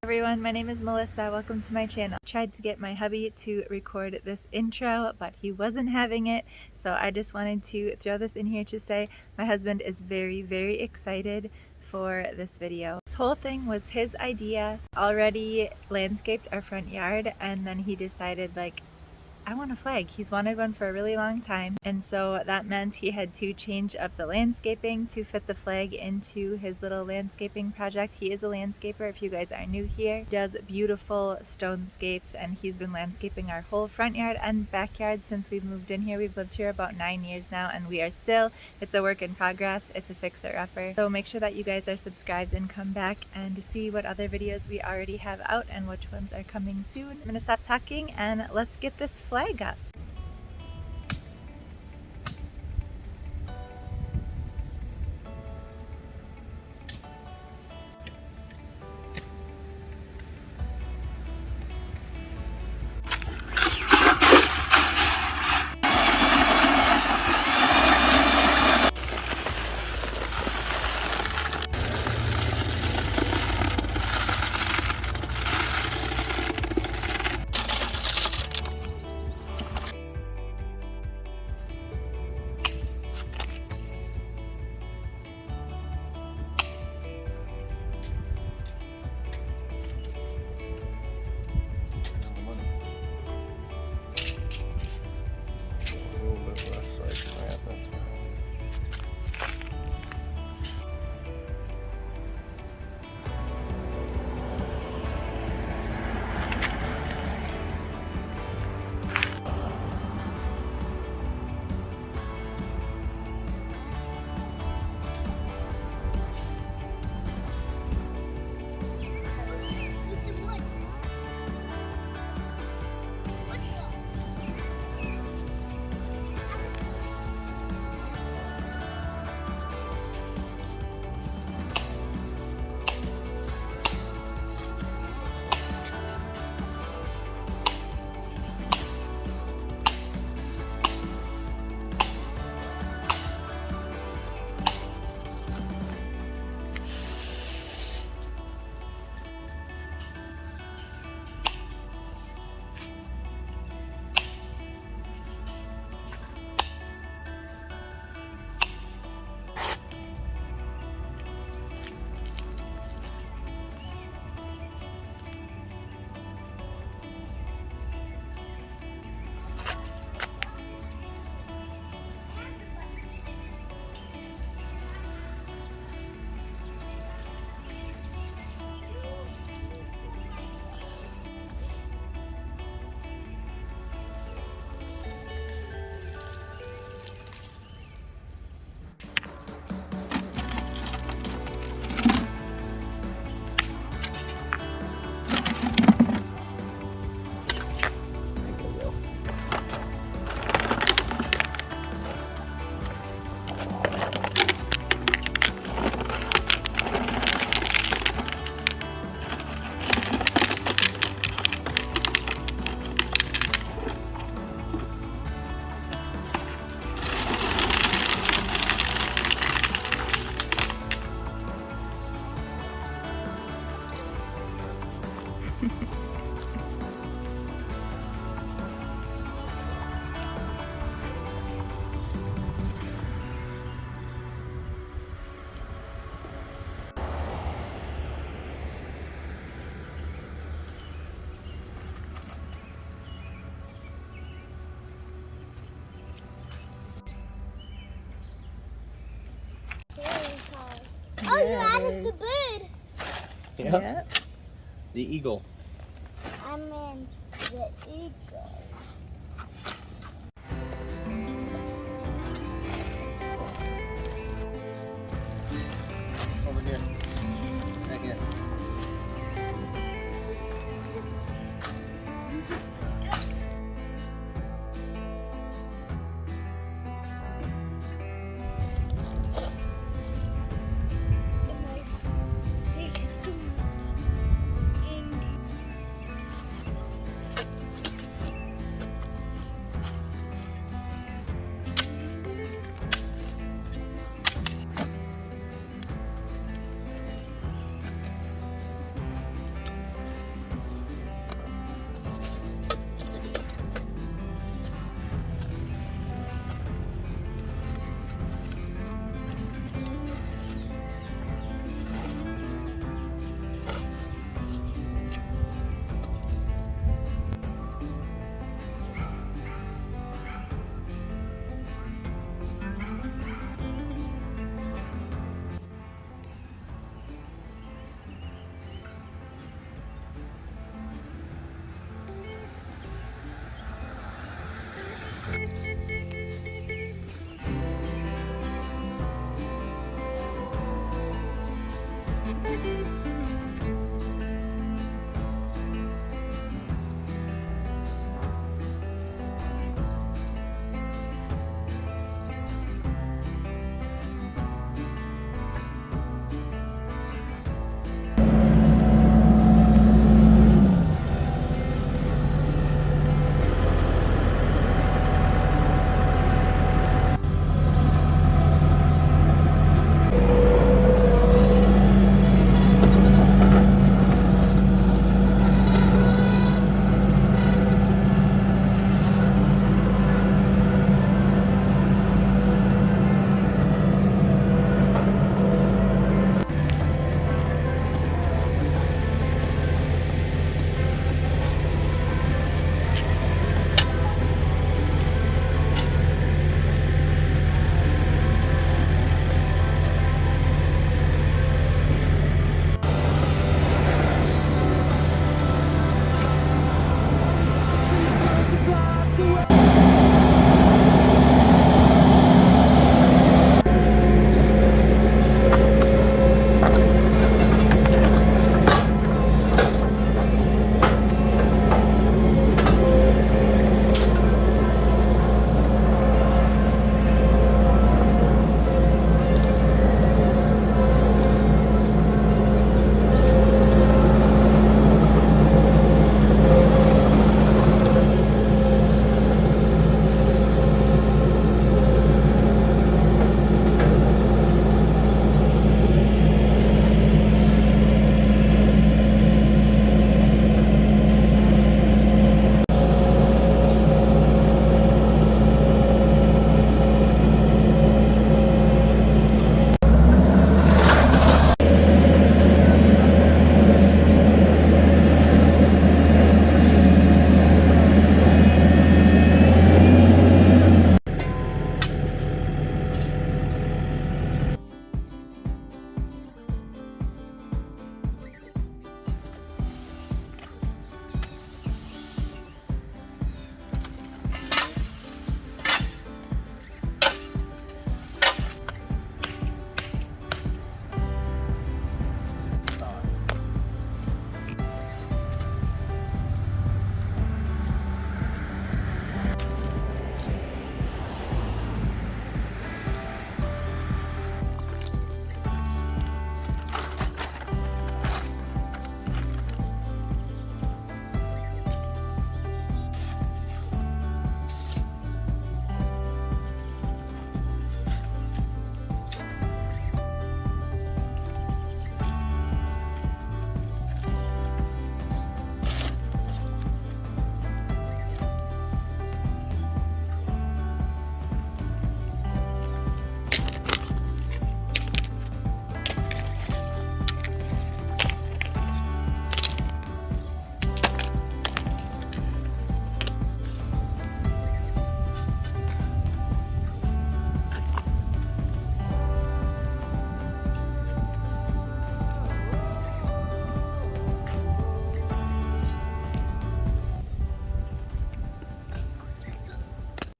Everyone, my name is Melissa. Welcome to my channel. I tried to get my hubby to record this intro, but he wasn't having it, so I just wanted to throw this in here to say my husband is very excited for this video. This whole thing was his idea. Already landscaped our front yard, and then he decided, like, I want a flag. He's wanted one for a really long time, and so that meant he had to change up the landscaping to fit the flag into his little landscaping project. He is a landscaper, if you guys are new here. He does beautiful stonescapes, and he's been landscaping our whole front yard and backyard since we've moved in here. We've lived here about 9 years now, and we are still, it's a work in progress. It's a fixer-upper. So make sure that you guys are subscribed and come back and see what other videos we already have out and which ones are coming soon. I'm gonna stop talking and let's get this flag up. Oh, you added the bird. Yep. The eagle. I meant the eagle. Over here. Right here.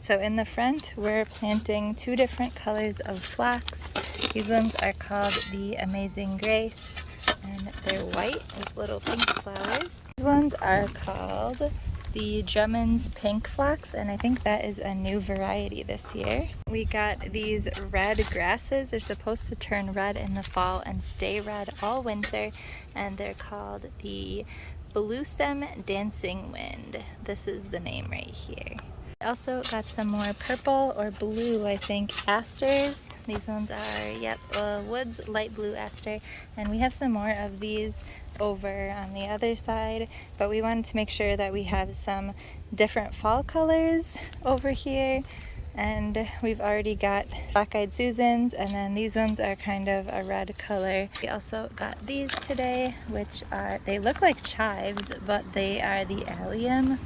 So in the front, we're planting 2 different colors of flax. These ones are called the Amazing Grace, and they're white with little pink flowers. These ones are called the Drummond's Pink Flax, and I think that is a new variety this year. We got these red grasses. They're supposed to turn red in the fall and stay red all winter, and they're called the Blue Stem Dancing Wind. This is the name right here. I also got some more purple or blue, I think, asters. These ones are, yep, Woods Light Blue Aster. And we have some more of these over on the other side, but we wanted to make sure that we have some different fall colors over here. And we've already got Black-Eyed Susans, and then these ones are kind of a red color. We also got these today, which are, they look like chives, but they are the allium.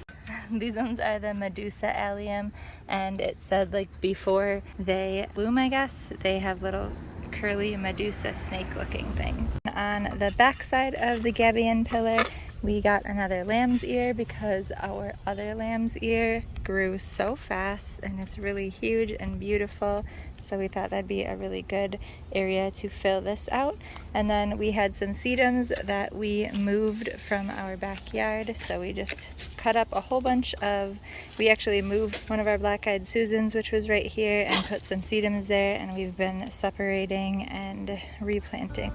These ones are the Medusa allium, and it said like before they bloom, I guess, they have little curly Medusa snake looking things. On the back side of the Gabion pillar, We got another lamb's ear because our other lamb's ear grew so fast and it's really huge and beautiful. So we thought that'd be a really good area to fill this out. And then we had some sedums that we moved from our backyard. So we just cut up a whole bunch of, we actually moved one of our black-eyed Susans, which was right here, and put some sedums there, and we've been separating and replanting.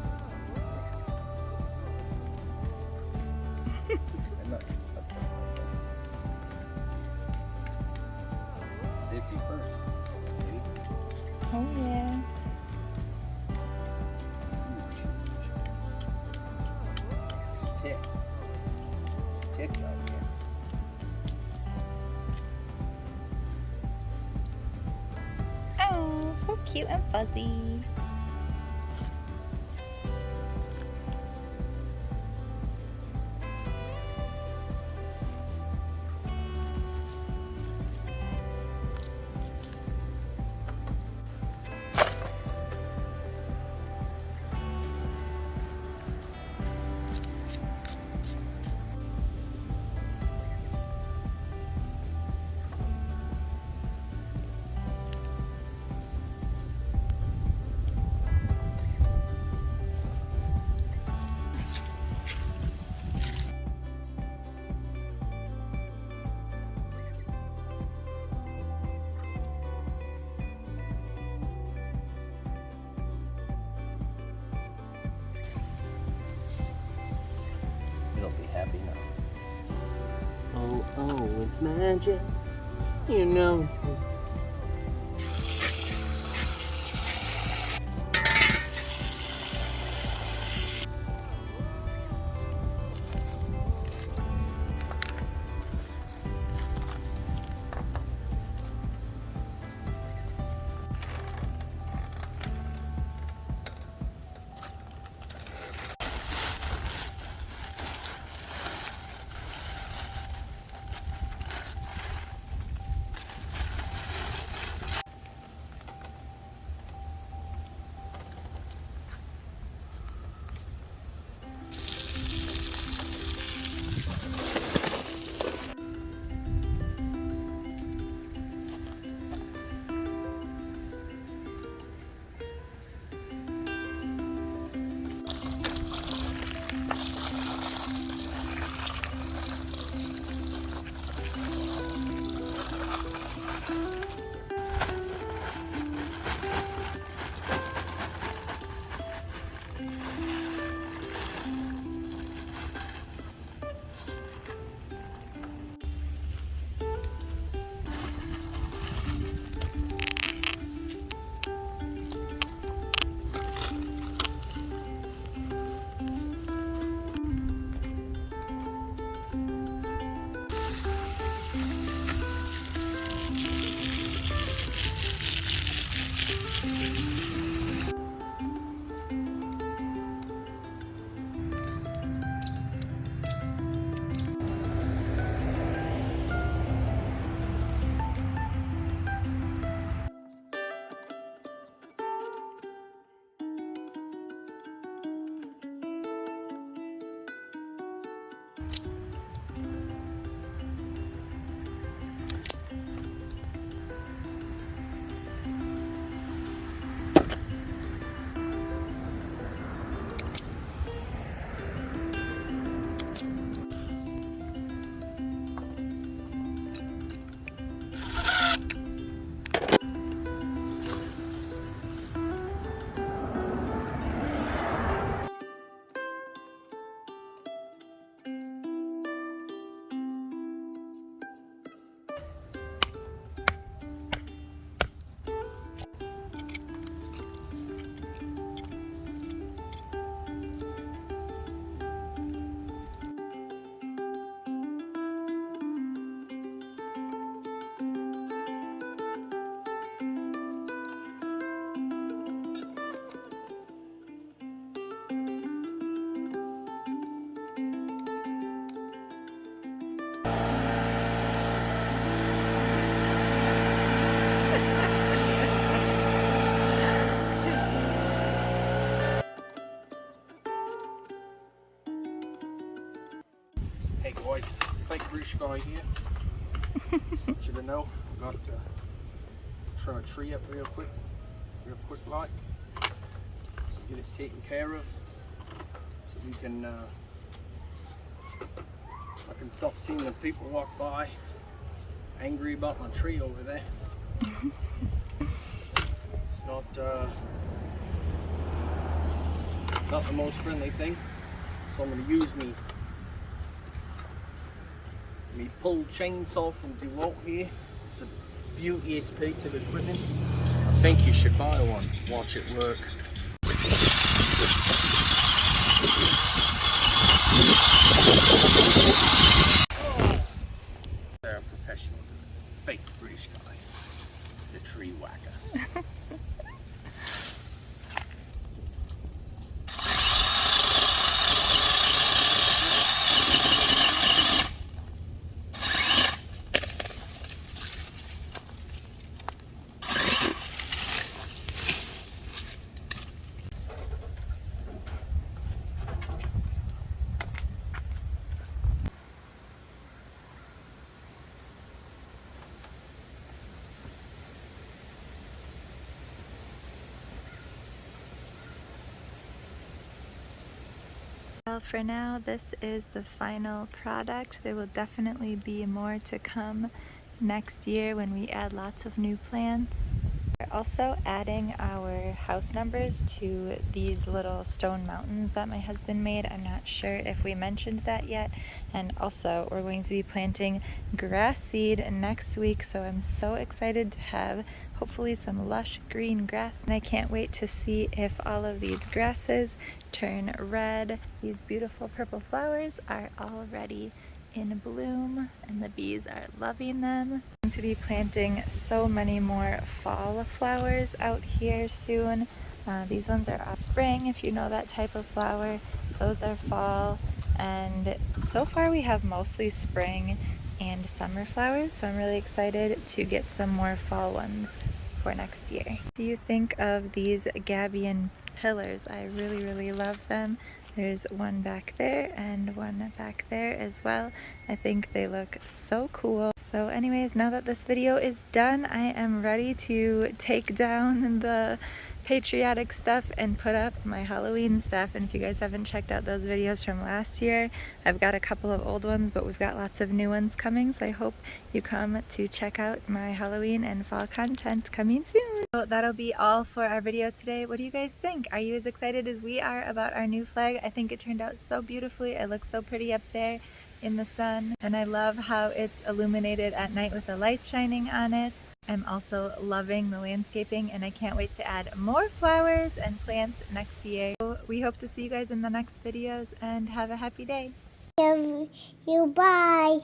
Safety first. Oh yeah. Tick. Tick out here. Oh, so cute and fuzzy. You'll be happy now. Oh, it's magic. You know. guy here. Want you to know, I've got to trim a tree up real quick like. Get it taken care of so we can I can stop seeing the people walk by angry about my tree over there. It's not the most friendly thing, so I'm going to use me pull chainsaw from DeWalt here. It's a beauteous piece of equipment. I think you should buy one. Watch it work. They're a professional, fake British guy, the tree whacker. Well, for now, this is the final product. There will definitely be more to come next year when we add lots of new plants. We're also adding our house numbers to these little stone mountains that my husband made. I'm not sure if we mentioned that yet. And also, we're going to be planting grass seed next week, so I'm so excited to have hopefully some lush green grass, and I can't wait to see if all of these grasses turn red. These beautiful purple flowers are already in bloom and the bees are loving them. I'm going to be planting so many more fall flowers out here soon. These ones are all spring, if you know that type of flower. Those are fall, and so far we have mostly spring and summer flowers, so I'm really excited to get some more fall ones for next year. What do you think of these Gabion pillars? I really love them. There's one back there and one back there as well. I think they look so cool. So anyways, now that this video is done, I am ready to take down the patriotic stuff and put up my Halloween stuff. And if you guys haven't checked out those videos from last year, I've got a couple of old ones, but we've got lots of new ones coming, so I hope you come to check out my Halloween and fall content coming soon. So that'll be all for our video today. What do you guys think? Are you as excited as we are about our new flag? I think it turned out so beautifully. It looks so pretty up there in the sun, and I love how it's illuminated at night with the lights shining on it. I'm also loving the landscaping, and I can't wait to add more flowers and plants next year. So we hope to see you guys in the next videos, and have a happy day. You bye.